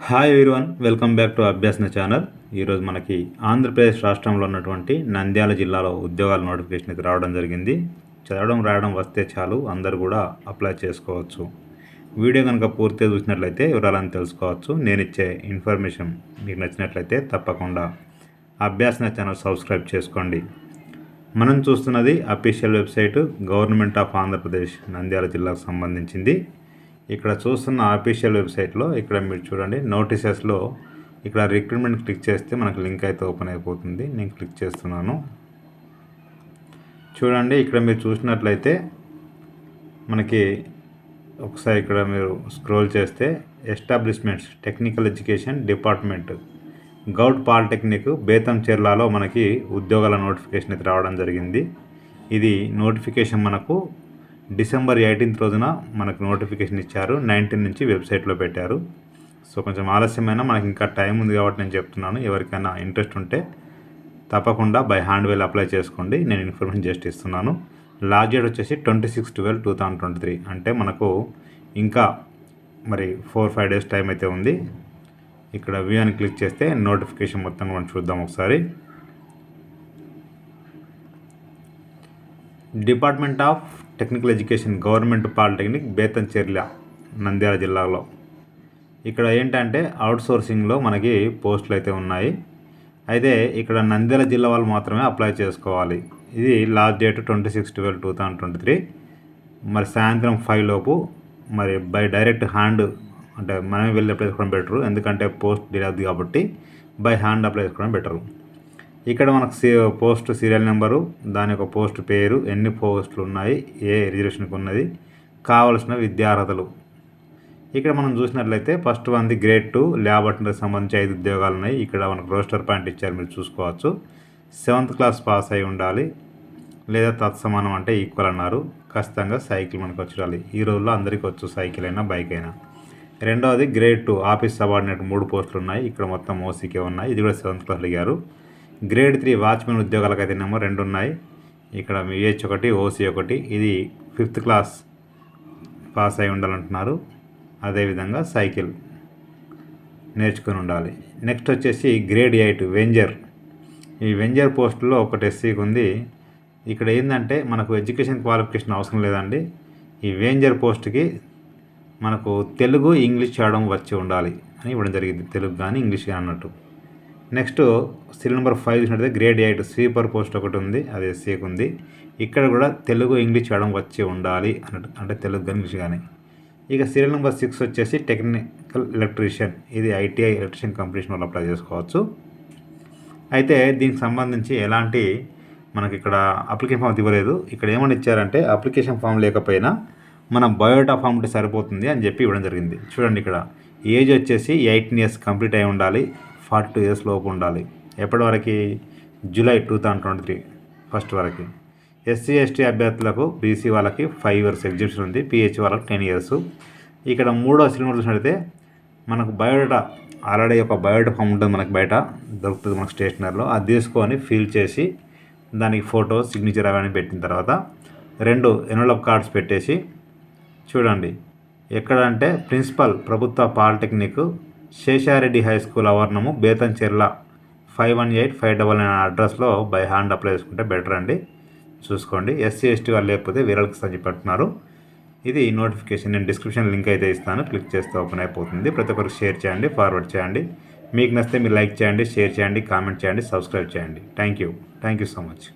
Hi everyone, welcome back to అభ్యాసన channel. ఈరోజు మనకి ఆంధ్రప్రదేశ్ రాష్ట్రంలో ఉన్నటువంటి నంద్యాల జిల్లాలో ఉద్యోగాల నోటిఫికేషన్ అయితే రావడం జరిగింది. చదవడం రాయడం వస్తే చాలు, అందరూ కూడా అప్లై చేసుకోవచ్చు. వీడియో కనుక పూర్తిగా చూసినట్లయితే వివరాలను తెలుసుకోవచ్చు. నేను ఇచ్చే ఇన్ఫర్మేషన్ మీకు నచ్చినట్లయితే తప్పకుండా అభ్యాసన ఛానల్ సబ్స్క్రైబ్ చేసుకోండి. మనం చూస్తున్నది official website government of Andhra Pradesh Nandyal జిల్లాకు సంబంధించింది. ఇక్కడ చూస్తున్న అఫీషియల్ వెబ్సైట్లో ఇక్కడ మీరు చూడండి, నోటీసెస్లో ఇక్కడ రిక్రూట్మెంట్ క్లిక్ చేస్తే మనకు లింక్ అయితే ఓపెన్ అయిపోతుంది. నేను క్లిక్ చేస్తున్నాను. చూడండి, ఇక్కడ మీరు చూసినట్లయితే మనకి ఒకసారి ఇక్కడ మీరు స్క్రోల్ చేస్తే ఎస్టాబ్లిష్మెంట్స్ టెక్నికల్ ఎడ్యుకేషన్ డిపార్ట్మెంట్ గౌడ్ పాలిటెక్నిక్ బేతంచెర్లలో మనకి ఉద్యోగాల నోటిఫికేషన్ అయితే రావడం జరిగింది. ఇది నోటిఫికేషన్ మనకు డిసెంబర్ 18 రోజున మనకు నోటిఫికేషన్ ఇచ్చారు. 19 నుంచి వెబ్సైట్లో పెట్టారు. సో కొంచెం ఆలస్యమైన మనకి ఇంకా టైం ఉంది కాబట్టి నేను చెప్తున్నాను. ఎవరికైనా ఇంట్రెస్ట్ ఉంటే తప్పకుండా బై హ్యాండ్ వేల్ అప్లై చేసుకోండి. నేను ఇన్ఫర్మేషన్ జస్ట్ ఇస్తున్నాను. లాస్ట్ డేట్ వచ్చేసి 26/12/2023, అంటే మనకు ఇంకా మరి 4-5 డేస్ టైం అయితే ఉంది. ఇక్కడ వ్యూ అని క్లిక్ చేస్తే నోటిఫికేషన్ మొత్తం మనం చూద్దాం ఒకసారి. Department of technical education government polytechnic Betamcherla Nandyal జిల్లాలో. ఇక్కడ ఏంటంటే అవుట్సోర్సింగ్లో మనకి పోస్టులు అయితే ఉన్నాయి. అయితే ఇక్కడ నంద్యాల జిల్లా వాళ్ళు మాత్రమే అప్లై చేసుకోవాలి. ఇది లాస్ట్ డేట్ 26/12/2023, మరి సాయంత్రం 5 లోపు. మరి బై డైరెక్ట్ హ్యాండ్ అంటే మనమే వెళ్ళి అప్లై చేసుకోవడం బెటరు, ఎందుకంటే పోస్ట్ డిలే అవుతుంది కాబట్టి బై హ్యాండ్ అప్లై చేసుకోవడం బెటరు. ఇక్కడ మనకు పోస్ట్ సీరియల్ నెంబరు, దాని యొక్క పోస్ట్ పేరు, ఎన్ని పోస్టులు ఉన్నాయి, ఏ రిజర్వేషన్కి ఉన్నది, కావలసిన విద్యార్హతలు. ఇక్కడ మనం చూసినట్లయితే ఫస్ట్ వన్ది గ్రేడ్ 2 ల్యాబ్ అటెండర్కి సంబంధించి 5 ఉద్యోగాలు ఉన్నాయి. ఇక్కడ మనకు రోస్టర్ పాయింట్ ఇచ్చారు, మీరు చూసుకోవచ్చు. 7th క్లాస్ పాస్ అయి ఉండాలి లేదా తత్సమానం అంటే ఈక్వల్ అన్నారు. ఖచ్చితంగా సైకిల్ మనకు వచ్చి ఈ రోజుల్లో అందరికీ వచ్చు, సైకిల్ అయినా బైక్ అయినా. రెండవది గ్రేడ్ 2 ఆఫీస్ సబార్డినేట్ 3 పోస్టులు ఉన్నాయి. ఇక్కడ మొత్తం ఓసీకే ఉన్నాయి. ఇది కూడా 7th క్లాస్ అడిగారు. గ్రేడ్ 3 వాచ్మెన్ ఉద్యోగాలకు అయితే 2 ఉన్నాయి. ఇక్కడ విహెచ్ 1, ఓసీ 1. ఇది 5th క్లాస్ పాస్ అయి ఉండాలంటున్నారు. అదేవిధంగా సైకిల్ నేర్చుకుని ఉండాలి. నెక్స్ట్ వచ్చేసి గ్రేడ్ 8 వెంజర్. ఈ వెంజర్ పోస్టులో ఒకటి ఎస్సీకి ఉంది. ఇక్కడ ఏంటంటే మనకు ఎడ్యుకేషన్ క్వాలిఫికేషన్ అవసరం లేదండి. ఈ వెంజర్ పోస్ట్కి మనకు తెలుగు ఇంగ్లీష్ చేయడం వచ్చి ఉండాలి అని ఇవ్వడం జరిగింది, తెలుగు కానీ ఇంగ్లీష్ కానీ అన్నట్టు. నెక్స్ట్ సీరియల్ నెంబర్ 5 చూసినట్లయితే గ్రేడ్ 8 స్వీపర్ పోస్ట్ ఒకటి ఉంది, అది ఎస్సీకి ఉంది. ఇక్కడ కూడా తెలుగు ఇంగ్లీష్ చేయడం వచ్చి ఉండాలి అన్నట్టు, అంటే తెలుగు కానీ ఇంగ్లీష్ కానీ. ఇక సీరియల్ నెంబర్ 6 వచ్చేసి టెక్నికల్ ఎలక్ట్రీషియన్. ఇది ఐటీఐ ఎలక్ట్రీషియన్ కంపెనీషన్ వాళ్ళు అప్లై చేసుకోవచ్చు. అయితే దీనికి సంబంధించి ఎలాంటి మనకి ఇక్కడ అప్లికేషన్ ఫామ్ ఇవ్వలేదు. ఇక్కడ ఏమని ఇచ్చారంటే అప్లికేషన్ ఫామ్ లేకపోయినా మన బయోడేటా ఫామ్ ఉంటే సరిపోతుంది అని చెప్పి ఇవ్వడం జరిగింది. చూడండి, ఇక్కడ ఏజ్ వచ్చేసి 18 years కంప్లీట్ అయి ఉండాలి, 42 years లోపు ఉండాలి. ఎప్పటి వరకు? జూలై 2023 ఫస్ట్ వరకు. ఎస్సీ ఎస్టీ అభ్యర్థులకు, బీసీ వాళ్ళకి 5 years ఎగ్జిబిషన్ ఉంది, పిహెచ్ వాళ్ళకి 10 years. ఇక్కడ 3వ సిలిండర్ చూసినట్లయితే మనకు బయోడేటా ఆల్రెడీ ఒక బయోడేటా ఫామ్ ఉంటుంది, మనకు బయట దొరుకుతుంది మనకు స్టేషనరీలో. అది తీసుకొని ఫిల్ చేసి దానికి ఫోటో, సిగ్నేచర్ అవన్నీ పెట్టిన తర్వాత 2 ఎన్వలప్ కార్డ్స్ పెట్టేసి, చూడండి ఎక్కడంటే ప్రిన్సిపల్ ప్రభుత్వ పాలిటెక్నిక్ శేషారెడ్డి హై స్కూల్ ఆవరణము బేతంచెర్ల 518599 అడ్రస్లో బై హ్యాండ్ అప్లై చేసుకుంటే బెటర్ అండి. చూసుకోండి. ఎస్సీ ఎస్టీ వాళ్ళు లేకపోతే వీళ్ళకి అని పెట్టున్నారు. ఇది నోటిఫికేషన్. నేను డిస్క్రిప్షన్ లింక్ అయితే ఇస్తాను, క్లిక్ చేస్తే ఓపెన్ అయిపోతుంది. ప్రతి ఒక్కరికి షేర్ చేయండి, ఫార్వర్డ్ చేయండి. మీకు నచ్చితే మీరు లైక్ చేయండి, షేర్ చేయండి, కామెంట్ చేయండి, సబ్స్క్రైబ్ చేయండి. Thank you so much.